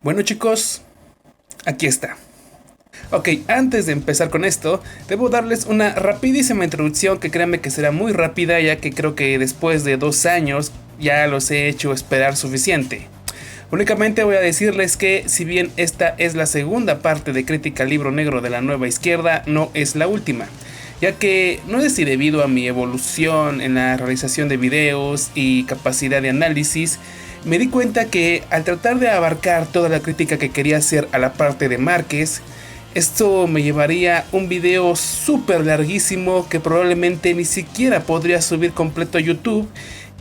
Bueno chicos, aquí está. Ok, antes de empezar con esto, debo darles una rapidísima introducción que créanme que será muy rápida, ya que creo que después de 2 años ya los he hecho esperar suficiente. Únicamente voy a decirles que si bien esta es la segunda parte de Crítica al Libro Negro de la Nueva Izquierda, no es la última, ya que no sé si debido a mi evolución en la realización de videos y capacidad de análisis, me di cuenta que al tratar de abarcar toda la crítica que quería hacer a la parte de Márquez, esto me llevaría un video súper larguísimo que probablemente ni siquiera podría subir completo a YouTube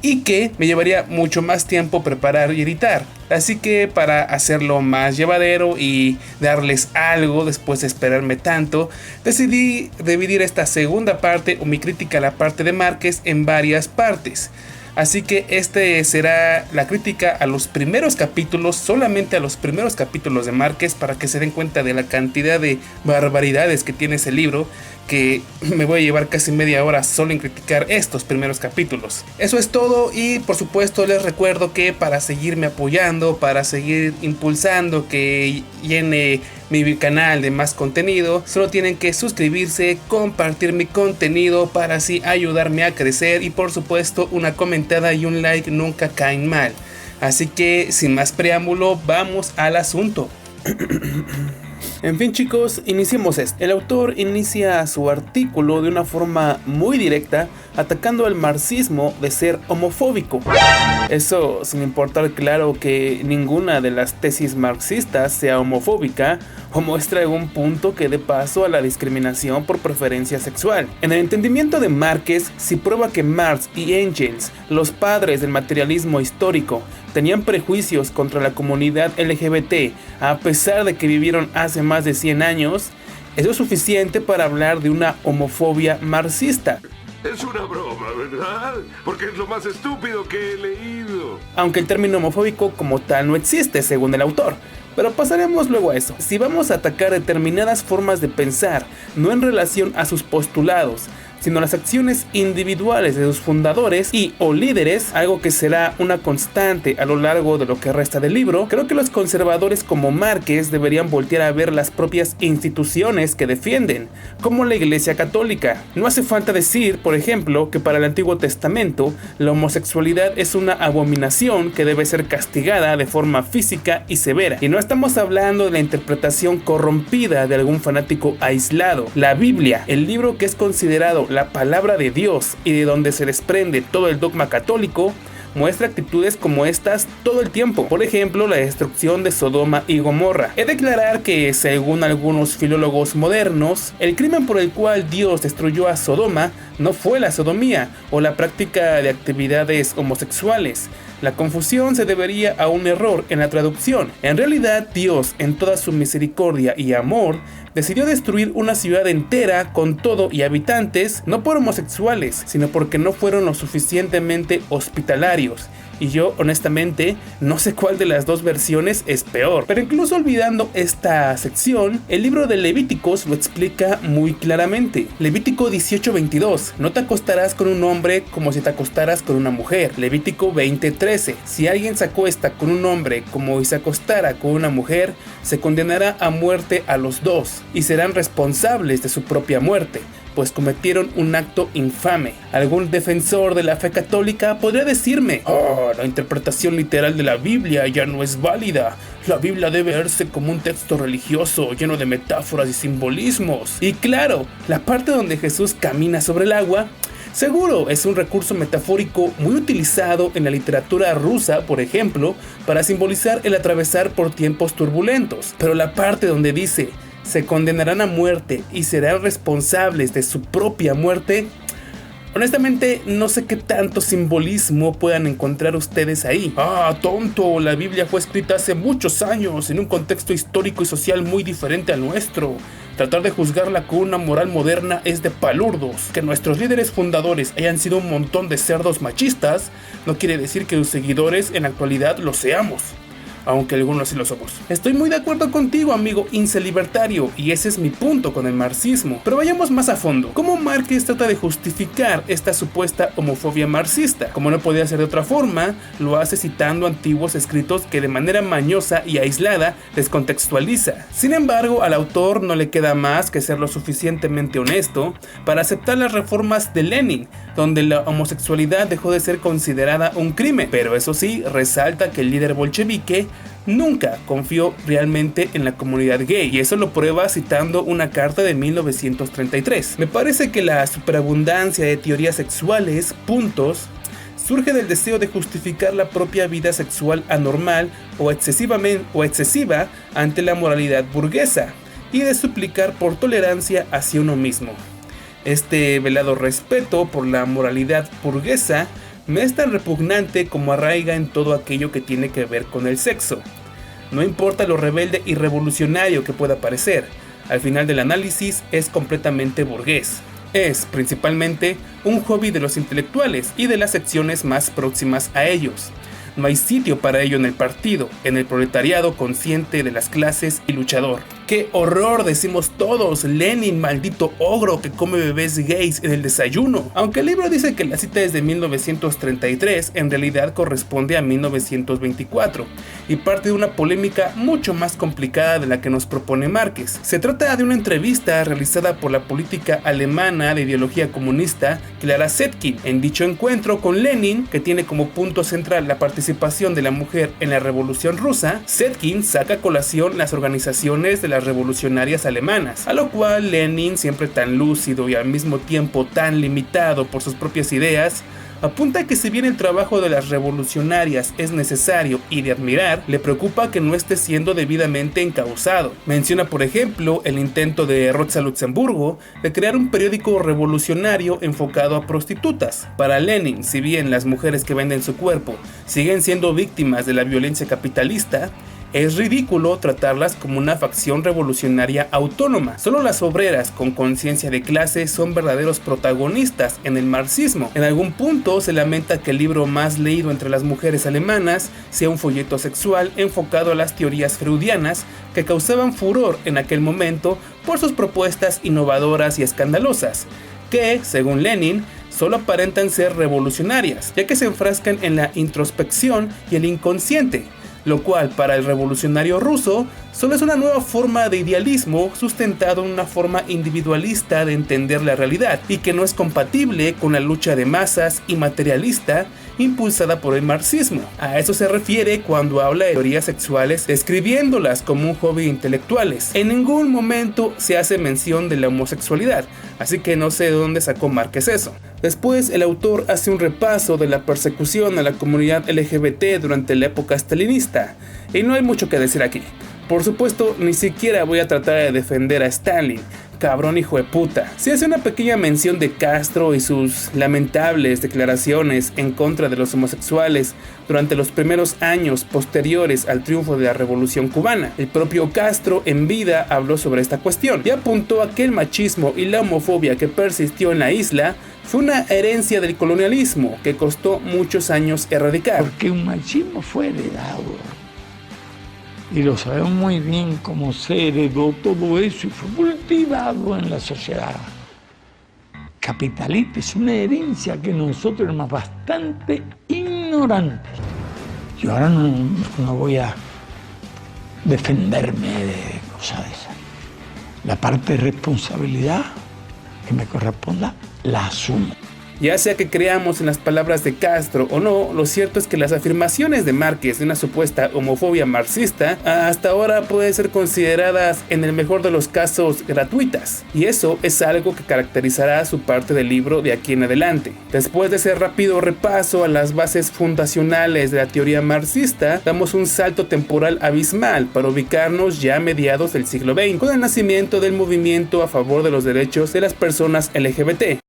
y que me llevaría mucho más tiempo preparar y editar. Así que para hacerlo más llevadero y darles algo después de esperarme tanto, decidí dividir esta segunda parte o mi crítica a la parte de Márquez en varias partes. Así que este será la crítica a los primeros capítulos, solamente a los primeros capítulos de Márquez, para que se den cuenta de la cantidad de barbaridades que tiene ese libro, que me voy a llevar casi media hora solo en criticar estos primeros capítulos. Eso es todo, y por supuesto les recuerdo que para seguirme apoyando, para seguir impulsando que llene mi canal de más contenido, solo tienen que suscribirse, compartir mi contenido para así ayudarme a crecer, y por supuesto una comentada y un like nunca caen mal. Así que sin más preámbulo, vamos al asunto. En fin chicos, iniciemos esto. El autor inicia su artículo de una forma muy directa, atacando al marxismo de ser homofóbico. Eso sin importar claro que ninguna de las tesis marxistas sea homofóbica o muestra algún punto que dé paso a la discriminación por preferencia sexual. En el entendimiento de Márquez, si prueba que Marx y Engels, los padres del materialismo histórico, tenían prejuicios contra la comunidad LGBT a pesar de que vivieron hace más de 100 años, eso es suficiente para hablar de una homofobia marxista. Es una broma, ¿verdad? Porque es lo más estúpido que he leído. Aunque el término homofóbico como tal no existe, según el autor. Pero pasaremos luego a eso. Si vamos a atacar determinadas formas de pensar, no en relación a sus postulados, sino las acciones individuales de sus fundadores y o líderes, algo que será una constante a lo largo de lo que resta del libro, creo que los conservadores como Márquez deberían voltear a ver las propias instituciones que defienden, como la Iglesia Católica. No hace falta decir, por ejemplo, que para el Antiguo Testamento la homosexualidad es una abominación que debe ser castigada de forma física y severa. Y no estamos hablando de la interpretación corrompida de algún fanático aislado. La Biblia, el libro que es considerado la palabra de Dios y de donde se desprende todo el dogma católico, muestra actitudes como estas todo el tiempo. Por ejemplo, la destrucción de Sodoma y Gomorra. He de declarar que, según algunos filólogos modernos, el crimen por el cual Dios destruyó a Sodoma no fue la sodomía o la práctica de actividades homosexuales. La confusión se debería a un error en la traducción. En realidad, Dios, en toda su misericordia y amor, decidió destruir una ciudad entera con todo y habitantes, no por homosexuales, sino porque no fueron lo suficientemente hospitalarios. Y yo, honestamente, no sé cuál de las dos versiones es peor. Pero incluso olvidando esta sección, el libro de Levíticos lo explica muy claramente. Levítico 18:22. No te acostarás con un hombre como si te acostaras con una mujer. Levítico 20:13. Si alguien se acuesta con un hombre como si se acostara con una mujer, se condenará a muerte a los dos y serán responsables de su propia muerte, pues cometieron un acto infame. Algún defensor de la fe católica podría decirme: la interpretación literal de la Biblia ya no es válida. La Biblia debe verse como un texto religioso lleno de metáforas y simbolismos. Y claro, la parte donde Jesús camina sobre el agua, seguro es un recurso metafórico muy utilizado en la literatura rusa, por ejemplo, para simbolizar el atravesar por tiempos turbulentos. Pero la parte donde dice: se condenarán a muerte y serán responsables de su propia muerte, honestamente no sé qué tanto simbolismo puedan encontrar ustedes ahí. Tonto, la Biblia fue escrita hace muchos años en un contexto histórico y social muy diferente al nuestro. Tratar de juzgarla con una moral moderna es de palurdos. Que nuestros líderes fundadores hayan sido un montón de cerdos machistas no quiere decir que sus seguidores en la actualidad lo seamos. aunque algunos sí lo somos. Estoy muy de acuerdo contigo, amigo incel libertario, y ese es mi punto con el marxismo. Pero vayamos más a fondo. ¿Cómo Márquez trata de justificar esta supuesta homofobia marxista? Como no podía ser de otra forma, lo hace citando antiguos escritos que de manera mañosa y aislada descontextualiza. Sin embargo, al autor no le queda más que ser lo suficientemente honesto para aceptar las reformas de Lenin, donde la homosexualidad dejó de ser considerada un crimen. Pero eso sí, resalta que el líder bolchevique nunca confió realmente en la comunidad gay, y eso lo prueba citando una carta de 1933. Me parece que la superabundancia de teorías sexuales, surge del deseo de justificar la propia vida sexual anormal o excesiva ante la moralidad burguesa, y de suplicar por tolerancia hacia uno mismo. Este velado respeto por la moralidad burguesa me es tan repugnante como arraiga en todo aquello que tiene que ver con el sexo. No importa lo rebelde y revolucionario que pueda parecer, al final del análisis es completamente burgués. Es, principalmente, un hobby de los intelectuales y de las secciones más próximas a ellos. No hay sitio para ello en el partido, en el proletariado consciente de las clases y luchador. ¡Qué horror!, decimos todos. Lenin, maldito ogro que come bebés gays en el desayuno. Aunque el libro dice que la cita es de 1933, en realidad corresponde a 1924 y parte de una polémica mucho más complicada de la que nos propone Márquez. Se trata de una entrevista realizada por la política alemana de ideología comunista Clara Zetkin. En dicho encuentro con Lenin, que tiene como punto central la participación de la mujer en la Revolución Rusa, Zetkin saca a colación las organizaciones de las revolucionarias alemanas, a lo cual Lenin, siempre tan lúcido y al mismo tiempo tan limitado por sus propias ideas, apunta que si bien el trabajo de las revolucionarias es necesario y de admirar, le preocupa que no esté siendo debidamente encauzado. Menciona, por ejemplo, el intento de Rosa Luxemburgo de crear un periódico revolucionario enfocado a prostitutas. Para Lenin, si bien las mujeres que venden su cuerpo siguen siendo víctimas de la violencia capitalista, es ridículo tratarlas como una facción revolucionaria autónoma. Solo las obreras con conciencia de clase son verdaderos protagonistas en el marxismo. En algún punto se lamenta que el libro más leído entre las mujeres alemanas sea un folleto sexual enfocado a las teorías freudianas que causaban furor en aquel momento por sus propuestas innovadoras y escandalosas, que, según Lenin, solo aparentan ser revolucionarias, ya que se enfrascan en la introspección y el inconsciente, lo cual para el revolucionario ruso solo es una nueva forma de idealismo sustentado en una forma individualista de entender la realidad y que no es compatible con la lucha de masas y materialista impulsada por el marxismo. A eso se refiere cuando habla de teorías sexuales, describiéndolas como un hobby de intelectuales. En ningún momento se hace mención de la homosexualidad, así que no sé de dónde sacó Márquez eso. Después, el autor hace un repaso de la persecución a la comunidad LGBT durante la época stalinista, y no hay mucho que decir aquí. Por supuesto, ni siquiera voy a tratar de defender a Stalin, cabrón hijo de puta. Se hace una pequeña mención de Castro y sus lamentables declaraciones en contra de los homosexuales durante los primeros años posteriores al triunfo de la Revolución Cubana. El propio Castro en vida habló sobre esta cuestión y apuntó a que el machismo y la homofobia que persistió en la isla fue una herencia del colonialismo que costó muchos años erradicar. Porque un machismo fue heredado. Y lo sabemos muy bien cómo se heredó todo eso y fue cultivado en la sociedad capitalista. Es una herencia que nosotros éramos bastante ignorantes. Yo ahora no voy a defenderme de cosas de esas. La parte de responsabilidad que me corresponda la asumo. Ya sea que creamos en las palabras de Castro o no, lo cierto es que las afirmaciones de Márquez de una supuesta homofobia marxista hasta ahora pueden ser consideradas en el mejor de los casos gratuitas, y eso es algo que caracterizará su parte del libro de aquí en adelante. Después de ese rápido repaso a las bases fundacionales de la teoría marxista, damos un salto temporal abismal para ubicarnos ya a mediados del siglo XX, con el nacimiento del movimiento a favor de los derechos de las personas LGBT.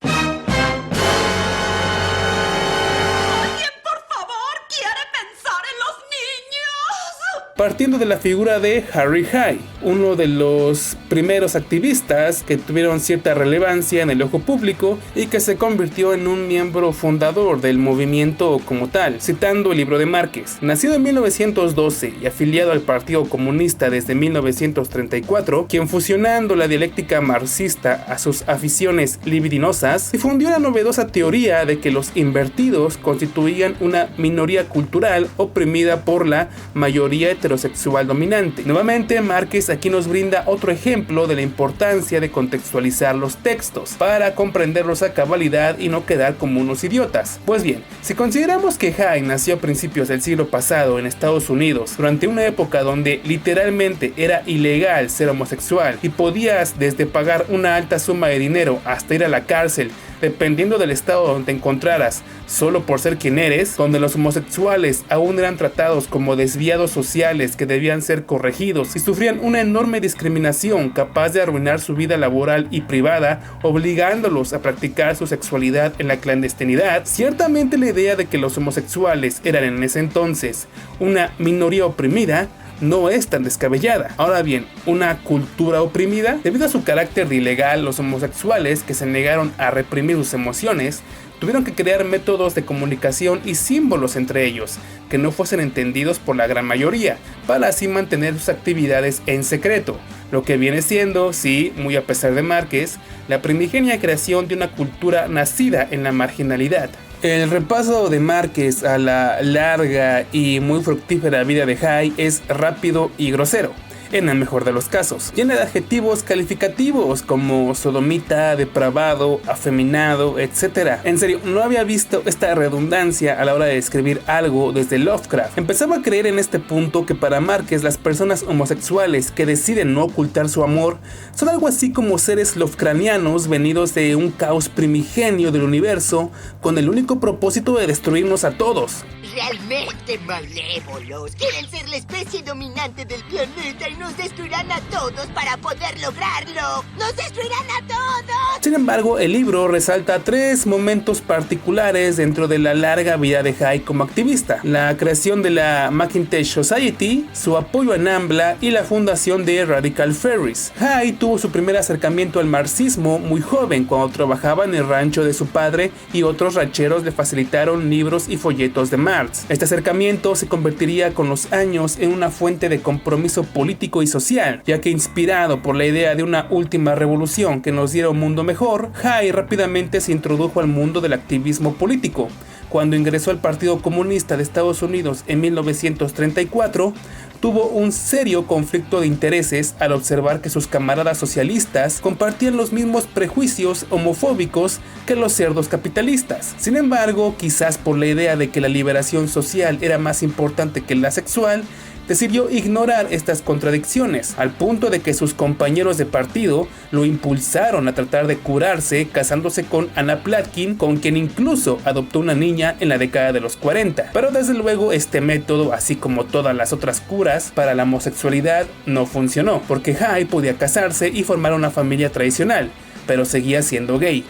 partiendo de la figura de Harry Hay, uno de los primeros activistas que tuvieron cierta relevancia en el ojo público y que se convirtió en un miembro fundador del movimiento como tal. Citando el libro de Márquez: nacido en 1912 y afiliado al Partido Comunista desde 1934, quien fusionando la dialéctica marxista a sus aficiones libidinosas, difundió la novedosa teoría de que los invertidos constituían una minoría cultural oprimida por la mayoría heterosexual dominante. Nuevamente, Márquez aquí nos brinda otro ejemplo de la importancia de contextualizar los textos para comprenderlos a cabalidad y no quedar como unos idiotas. Pues bien, si consideramos que Hay nació a principios del siglo pasado en Estados Unidos, durante una época donde literalmente era ilegal ser homosexual y podías desde pagar una alta suma de dinero hasta ir a la cárcel, dependiendo del estado donde te encontraras, solo por ser quien eres, donde los homosexuales aún eran tratados como desviados sociales que debían ser corregidos y sufrían una enorme discriminación capaz de arruinar su vida laboral y privada, obligándolos a practicar su sexualidad en la clandestinidad. Ciertamente la idea de que los homosexuales eran en ese entonces una minoría oprimida no es tan descabellada. Ahora bien, una cultura oprimida, debido a su carácter de ilegal, los homosexuales que se negaron a reprimir sus emociones tuvieron que crear métodos de comunicación y símbolos entre ellos que no fuesen entendidos por la gran mayoría, para así mantener sus actividades en secreto, lo que viene siendo, sí, muy a pesar de Márquez, la primigenia creación de una cultura nacida en la marginalidad. El repaso de Márquez a la larga y muy fructífera vida de Hay es rápido y grosero, en el mejor de los casos, llena de adjetivos calificativos como sodomita, depravado, afeminado, etc. En serio, no había visto esta redundancia a la hora de escribir algo desde Lovecraft. Empezaba a creer en este punto que para Márquez las personas homosexuales que deciden no ocultar su amor son algo así como seres lovecraftianos venidos de un caos primigenio del universo con el único propósito de destruirnos a todos. Realmente malévolos. Quieren ser la especie dominante del planeta y nos destruirán a todos para poder lograrlo. ¡Nos destruirán a todos! Sin embargo, el libro resalta 3 momentos particulares dentro de la larga vida de Hay como activista: la creación de la Macintosh Society, su apoyo a NAMBLA y la fundación de Radical Ferries. Hay tuvo su primer acercamiento al marxismo muy joven, cuando trabajaba en el rancho de su padre y otros rancheros le facilitaron libros y folletos de Marx. Este acercamiento se convertiría con los años en una fuente de compromiso político y social, ya que inspirado por la idea de una última revolución que nos diera un mundo mejor, Hay rápidamente se introdujo al mundo del activismo político. Cuando ingresó al Partido Comunista de Estados Unidos en 1934, tuvo un serio conflicto de intereses al observar que sus camaradas socialistas compartían los mismos prejuicios homofóbicos que los cerdos capitalistas. Sin embargo, quizás por la idea de que la liberación social era más importante que la sexual, decidió ignorar estas contradicciones, al punto de que sus compañeros de partido lo impulsaron a tratar de curarse casándose con Anna Platkin, con quien incluso adoptó una niña en la década de los 40. Pero desde luego este método, así como todas las otras curas para la homosexualidad, no funcionó, porque Hay podía casarse y formar una familia tradicional, pero seguía siendo gay.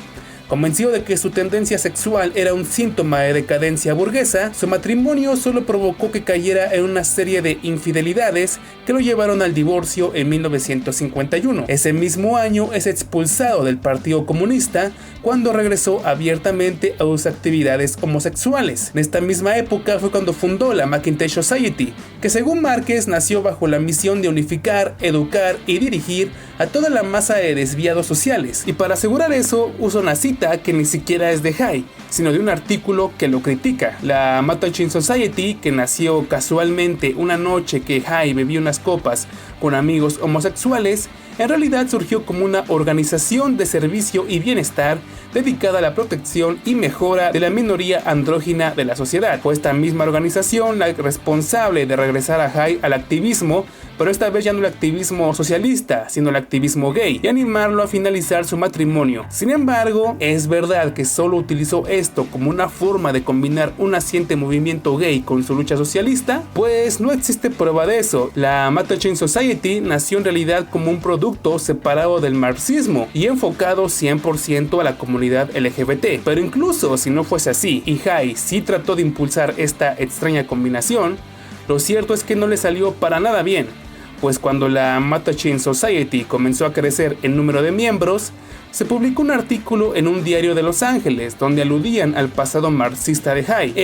Convencido de que su tendencia sexual era un síntoma de decadencia burguesa, su matrimonio solo provocó que cayera en una serie de infidelidades que lo llevaron al divorcio en 1951. Ese mismo año es expulsado del Partido Comunista cuando regresó abiertamente a sus actividades homosexuales. En esta misma época fue cuando fundó la Macintosh Society, que según Márquez nació bajo la misión de unificar, educar y dirigir a toda la masa de desviados sociales. Y para asegurar eso, usa una cita que ni siquiera es de Hay, sino de un artículo que lo critica. La Mattachine Society, que nació casualmente una noche que Hay bebía unas copas con amigos homosexuales, en realidad surgió como una organización de servicio y bienestar dedicada a la protección y mejora de la minoría andrógina de la sociedad. Fue esta misma organización la responsable de regresar a Hay al activismo, pero esta vez ya no el activismo socialista, sino el activismo gay, y animarlo a finalizar su matrimonio. Sin embargo, es verdad que solo utilizó esto como una forma de combinar un naciente movimiento gay con su lucha socialista, pues no existe prueba de eso. La Mattachine Society nació en realidad como un producto separado del marxismo y enfocado 100% a la comunidad LGBT. Pero incluso si no fuese así, y Hay sí trató de impulsar esta extraña combinación, Lo cierto es que no le salió para nada bien, pues cuando la Mattachine Society comenzó a crecer en número de miembros, se publicó un artículo en un diario de Los Ángeles donde aludían al pasado marxista de Hay.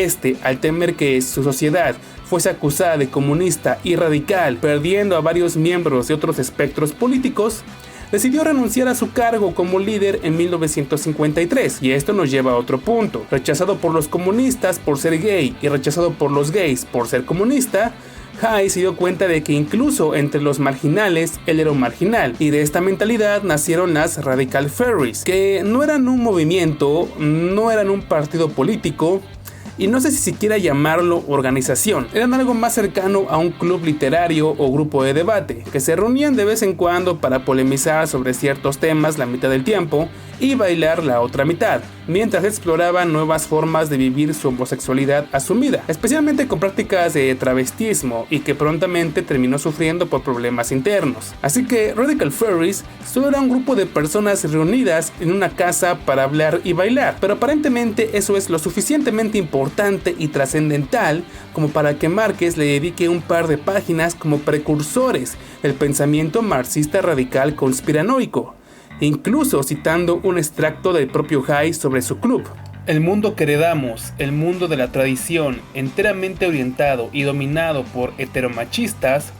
Al temer que su sociedad fuese acusada de comunista y radical, perdiendo a varios miembros de otros espectros políticos, decidió renunciar a su cargo como líder en 1953, y esto nos lleva a otro punto. Rechazado por los comunistas por ser gay y rechazado por los gays por ser comunista, Hay se dio cuenta de que incluso entre los marginales, él era un marginal, y de esta mentalidad nacieron las Radical Fairies, que no eran un movimiento, no eran un partido político, y no sé si siquiera llamarlo organización. Eran algo más cercano a un club literario o grupo de debate, que se reunían de vez en cuando para polemizar sobre ciertos temas la mitad del tiempo y bailar la otra mitad, mientras exploraban nuevas formas de vivir su homosexualidad asumida, especialmente con prácticas de travestismo, y que prontamente terminó sufriendo por problemas internos. Así que Radical Fairies solo era un grupo de personas reunidas en una casa para hablar y bailar, pero aparentemente eso es lo suficientemente importante y trascendental como para que Márquez le dedique un par de páginas como precursores del pensamiento marxista radical conspiranoico, incluso citando un extracto del propio Hay sobre su club. El mundo que heredamos, el mundo de la tradición, enteramente orientado y dominado por heteromachistas,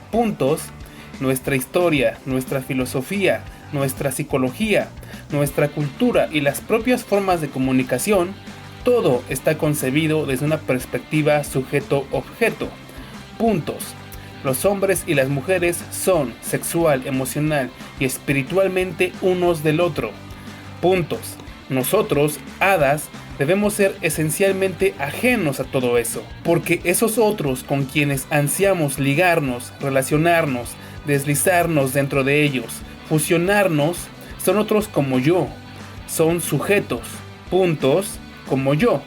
nuestra historia, nuestra filosofía, nuestra psicología, nuestra cultura y las propias formas de comunicación, todo está concebido desde una perspectiva sujeto-objeto. Los hombres y las mujeres son sexual, emocional y espiritualmente unos del otro. Nosotros, hadas, debemos ser esencialmente ajenos a todo eso, porque esos otros con quienes ansiamos ligarnos, relacionarnos, deslizarnos dentro de ellos, fusionarnos, son otros como yo, son sujetos, como yo,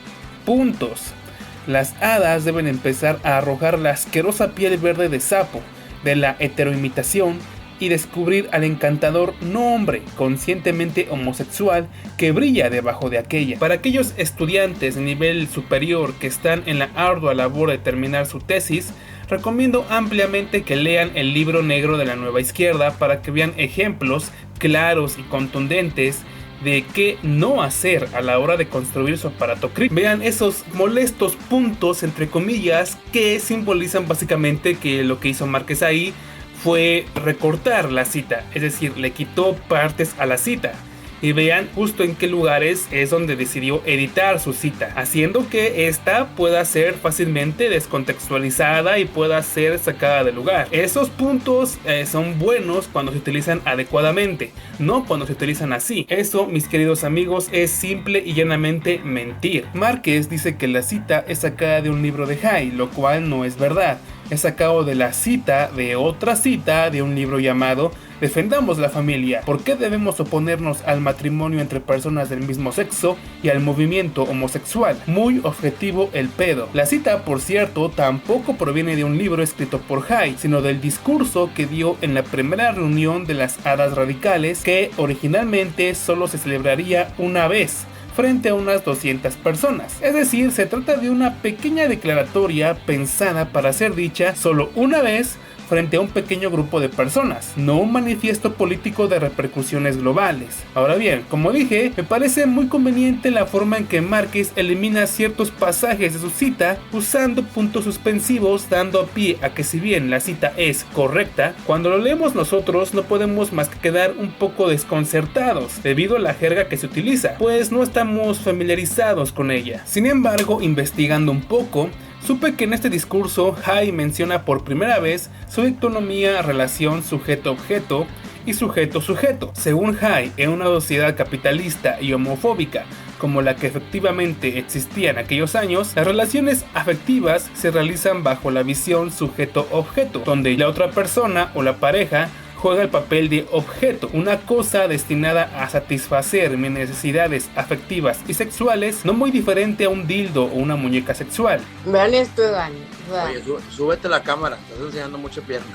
Las hadas deben empezar a arrojar la asquerosa piel verde de sapo de la heteroimitación y descubrir al encantador no hombre conscientemente homosexual que brilla debajo de aquella. Para aquellos estudiantes de nivel superior que están en la ardua labor de terminar su tesis, recomiendo ampliamente que lean el libro negro de la Nueva Izquierda para que vean ejemplos claros y contundentes de qué no hacer a la hora de construir su aparato crítico. Vean esos molestos puntos entre comillas que simbolizan básicamente que lo que hizo Márquez ahí fue recortar la cita, es decir, le quitó partes a la cita. Y vean justo en qué lugares es donde decidió editar su cita, haciendo que esta pueda ser fácilmente descontextualizada y pueda ser sacada de lugar. Esos puntos son buenos cuando se utilizan adecuadamente, no cuando se utilizan así. Eso, mis queridos amigos, es simple y llanamente mentir. Márquez dice que la cita es sacada de un libro de Hay, lo cual no es verdad. Es sacado de la cita de otra cita de un libro llamado Defendamos la familia. ¿Por qué debemos oponernos al matrimonio entre personas del mismo sexo y al movimiento homosexual? Muy objetivo el pedo. La cita, por cierto, tampoco proviene de un libro escrito por Hay, sino del discurso que dio en la primera reunión de las hadas radicales, que originalmente solo se celebraría una vez, frente a unas 200 personas. Es decir, se trata de una pequeña declaratoria pensada para ser dicha solo una vez frente a un pequeño grupo de personas, no un manifiesto político de repercusiones globales. Ahora bien, como dije, me parece muy conveniente la forma en que Márquez elimina ciertos pasajes de su cita usando puntos suspensivos, dando pie a que si bien la cita es correcta, cuando lo leemos nosotros no podemos más que quedar un poco desconcertados debido a la jerga que se utiliza, pues no estamos familiarizados con ella. Sin embargo, investigando un poco, supe que en este discurso Hay menciona por primera vez su dicotomía relación sujeto-objeto y sujeto-sujeto. Según Hay, en una sociedad capitalista y homofóbica como la que efectivamente existía en aquellos años, las relaciones afectivas se realizan bajo la visión sujeto-objeto, donde la otra persona o la pareja juega el papel de objeto, una cosa destinada a satisfacer mis necesidades afectivas y sexuales, no muy diferente a un dildo o una muñeca sexual. Vean esto, Dani. Oye, súbete la cámara, estás enseñando mucha pierna.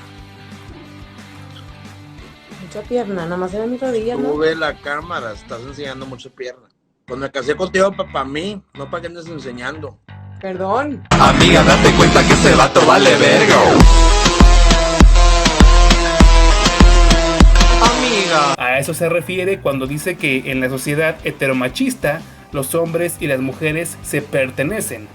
Mucha pierna, nada más en mi rodilla, ¿no? Sube la cámara, estás enseñando mucha pierna. Pues me casé contigo para mí, no para que andes enseñando. Perdón. Amiga, date cuenta que ese vato vale verga. Amiga. A eso se refiere cuando dice que en la sociedad heteromachista los hombres y las mujeres se pertenecen.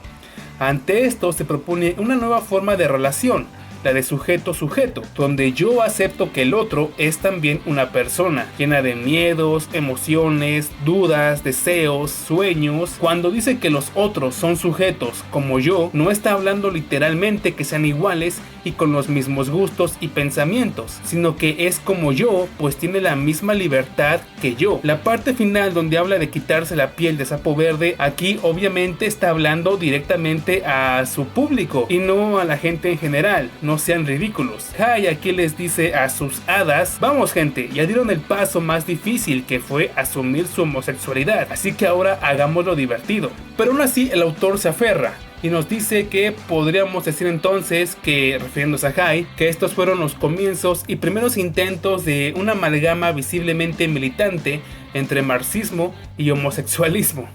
Ante esto se propone una nueva forma de relación, la de sujeto-sujeto, donde yo acepto que el otro es también una persona, llena de miedos, emociones, dudas, deseos, sueños. Cuando dice que los otros son sujetos como yo, no está hablando literalmente que sean iguales y con los mismos gustos y pensamientos, sino que es como yo, pues tiene la misma libertad que yo. La parte final donde habla de quitarse la piel de sapo verde, aquí obviamente está hablando directamente a su público y no a la gente en general. No sean ridículos. Hai aquí les dice a sus hadas: vamos gente, ya dieron el paso más difícil, que fue asumir su homosexualidad, así que ahora hagámoslo divertido. Pero aún así el autor se aferra y nos dice que podríamos decir entonces que, refiriéndose a Hai, que estos fueron los comienzos y primeros intentos de una amalgama visiblemente militante entre marxismo y homosexualismo.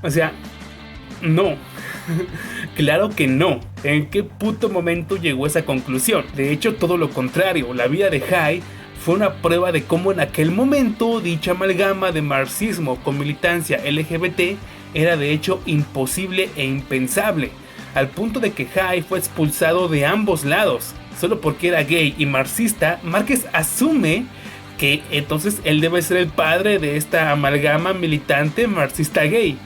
O sea, no. Claro que no. ¿En qué puto momento llegó esa conclusión? De hecho, todo lo contrario. La vida de Hai fue una prueba de cómo en aquel momento dicha amalgama de marxismo con militancia LGBT era de hecho imposible e impensable, al punto de que Hai fue expulsado de ambos lados. Solo porque era gay y marxista, Márquez asume que entonces él debe ser el padre de esta amalgama militante marxista gay.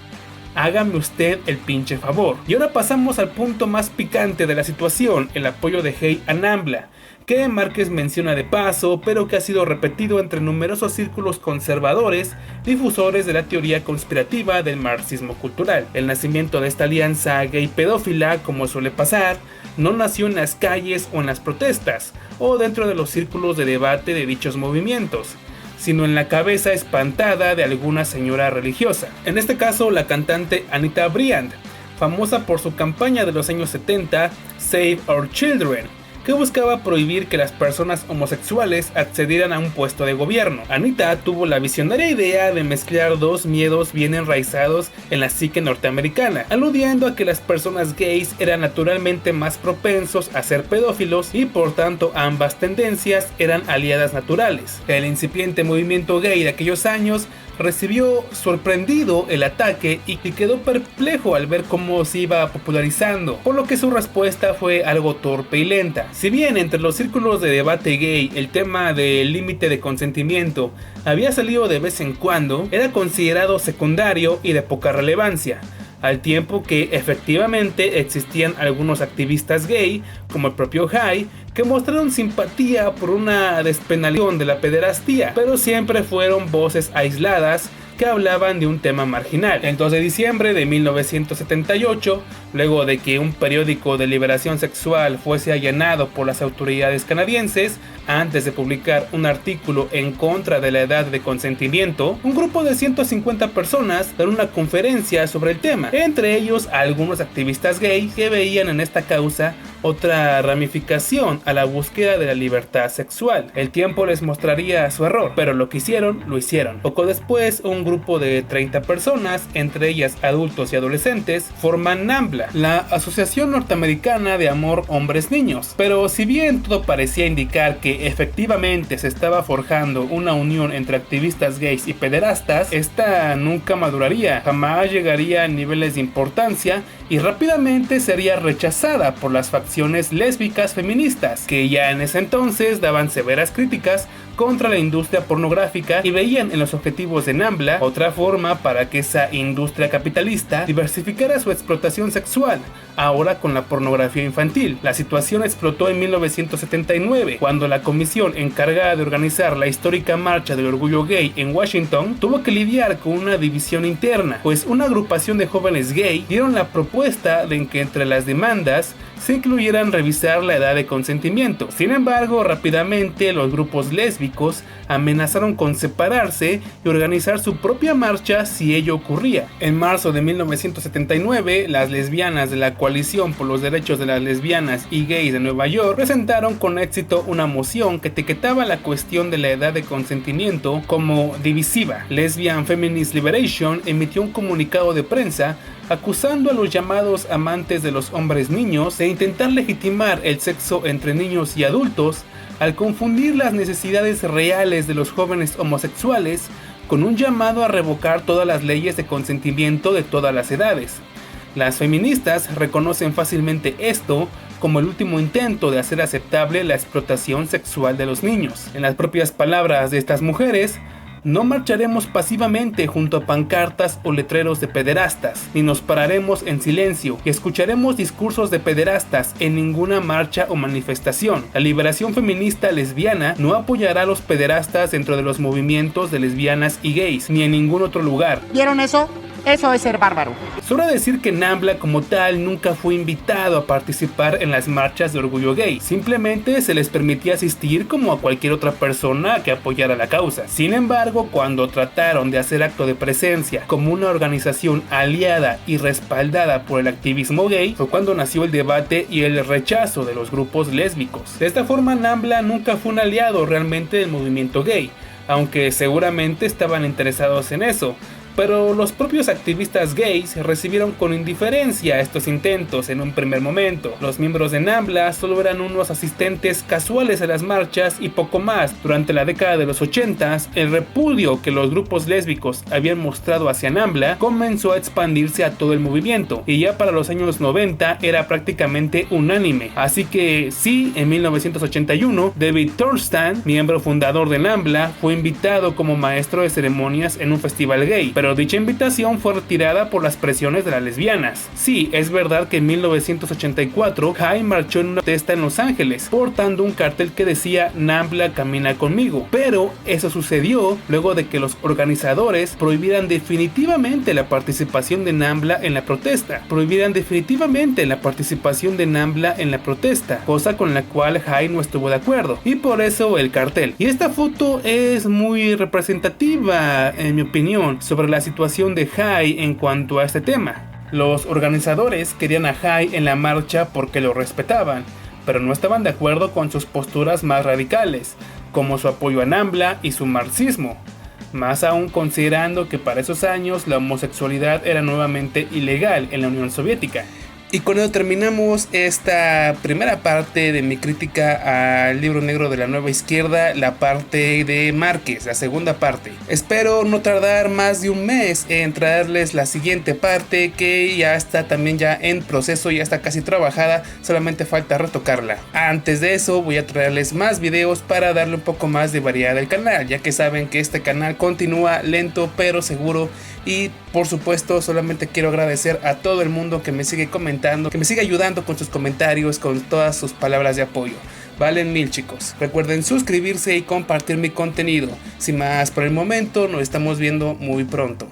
Hágame usted el pinche favor. Y ahora pasamos al punto más picante de la situación, el apoyo de Hai a NAMBLA, que Márquez menciona de paso, pero que ha sido repetido entre numerosos círculos conservadores, difusores de la teoría conspirativa del marxismo cultural. El nacimiento de esta alianza gay pedófila, como suele pasar, no nació en las calles o en las protestas, o dentro de los círculos de debate de dichos movimientos, sino en la cabeza espantada de alguna señora religiosa. En este caso, la cantante Anita Bryant, famosa por su campaña de los años 70, Save Our Children, que buscaba prohibir que las personas homosexuales accedieran a un puesto de gobierno. Anita tuvo la visionaria idea de mezclar dos miedos bien enraizados en la psique norteamericana, aludiendo a que las personas gays eran naturalmente más propensos a ser pedófilos y por tanto ambas tendencias eran aliadas naturales. El incipiente movimiento gay de aquellos años recibió sorprendido el ataque y quedó perplejo al ver cómo se iba popularizando, por lo que su respuesta fue algo torpe y lenta. Si bien entre los círculos de debate gay el tema del límite de consentimiento había salido de vez en cuando, era considerado secundario y de poca relevancia, al tiempo que efectivamente existían algunos activistas gay, como el propio Hai, que mostraron simpatía por una despenalización de la pederastía, pero siempre fueron voces aisladas que hablaban de un tema marginal. El 2 de diciembre de 1978, luego de que un periódico de liberación sexual fuese allanado por las autoridades canadienses, antes de publicar un artículo en contra de la edad de consentimiento, un grupo de 150 personas dieron una conferencia sobre el tema, entre ellos algunos activistas gays que veían en esta causa otra ramificación a la búsqueda de la libertad sexual. El tiempo les mostraría su error, pero lo que hicieron, lo hicieron. Poco después, un grupo de 30 personas, entre ellas adultos y adolescentes, forman NAMBLA, la Asociación Norteamericana de Amor Hombres-Niños. Pero si bien todo parecía indicar que efectivamente se estaba forjando una unión entre activistas gays y pederastas, esta nunca maduraría, jamás llegaría a niveles de importancia y rápidamente sería rechazada por las facciones lésbicas feministas, que ya en ese entonces daban severas críticas contra la industria pornográfica y veían en los objetivos de NAMBLA otra forma para que esa industria capitalista diversificara su explotación sexual, ahora con la pornografía infantil. La situación explotó en 1979, cuando la comisión encargada de organizar la histórica marcha del orgullo gay en Washington tuvo que lidiar con una división interna, pues una agrupación de jóvenes gay dieron la propuesta de que entre las demandas se incluyeran revisar la edad de consentimiento. Sin embargo, rápidamente los grupos lésbicos lésbicos amenazaron con separarse y organizar su propia marcha si ello ocurría. En marzo de 1979, las lesbianas de la Coalición por los Derechos de las Lesbianas y Gays de Nueva York presentaron con éxito una moción que etiquetaba la cuestión de la edad de consentimiento como divisiva. Lesbian Feminist Liberation emitió un comunicado de prensa acusando a los llamados amantes de los hombres niños de intentar legitimar el sexo entre niños y adultos al confundir las necesidades reales de los jóvenes homosexuales con un llamado a revocar todas las leyes de consentimiento de todas las edades. Las feministas reconocen fácilmente esto como el último intento de hacer aceptable la explotación sexual de los niños. En las propias palabras de estas mujeres, no marcharemos pasivamente junto a pancartas o letreros de pederastas, ni nos pararemos en silencio y escucharemos discursos de pederastas en ninguna marcha o manifestación. La liberación feminista lesbiana no apoyará a los pederastas dentro de los movimientos de lesbianas y gays, ni en ningún otro lugar. ¿Vieron eso? Eso es ser bárbaro. Sobra decir que NAMBLA como tal nunca fue invitado a participar en las marchas de orgullo gay. Simplemente se les permitía asistir como a cualquier otra persona que apoyara la causa. Sin embargo, cuando trataron de hacer acto de presencia como una organización aliada y respaldada por el activismo gay, fue cuando nació el debate y el rechazo de los grupos lésbicos. De esta forma, NAMBLA nunca fue un aliado realmente del movimiento gay, aunque seguramente estaban interesados en eso. Pero los propios activistas gays recibieron con indiferencia estos intentos en un primer momento. Los miembros de NAMBLA solo eran unos asistentes casuales a las marchas y poco más. Durante la década de los 80s, el repudio que los grupos lésbicos habían mostrado hacia NAMBLA comenzó a expandirse a todo el movimiento, y ya para los años 90 era prácticamente unánime. Así que sí, en 1981, David Thorstein, miembro fundador de NAMBLA, fue invitado como maestro de ceremonias en un festival gay, pero dicha invitación fue retirada por las presiones de las lesbianas. Sí, es verdad que en 1984 Jai marchó en una protesta en Los Ángeles, portando un cartel que decía NAMBLA camina conmigo, pero eso sucedió luego de que los organizadores prohibieran definitivamente la participación de NAMBLA en la protesta. Cosa con la cual Jai no estuvo de acuerdo, y por eso el cartel. Y esta foto es muy representativa, en mi opinión, sobre la situación de Jai en cuanto a este tema. Los organizadores querían a Jai en la marcha porque lo respetaban, pero no estaban de acuerdo con sus posturas más radicales, como su apoyo a NAMBLA y su marxismo, más aún considerando que para esos años la homosexualidad era nuevamente ilegal en la Unión Soviética. Y con ello terminamos esta primera parte de mi crítica al libro negro de la Nueva Izquierda, la parte de Márquez, la segunda parte. Espero no tardar más de un mes en traerles la siguiente parte, que ya está también ya en proceso, ya está casi trabajada, solamente falta retocarla. Antes de eso voy a traerles más videos para darle un poco más de variedad al canal, ya que saben que este canal continúa lento pero seguro. Y por supuesto solamente quiero agradecer a todo el mundo que me sigue comentando, que me sigue ayudando con sus comentarios, con todas sus palabras de apoyo. Valen 1000, chicos. Recuerden suscribirse y compartir mi contenido. Sin más por el momento, nos estamos viendo muy pronto.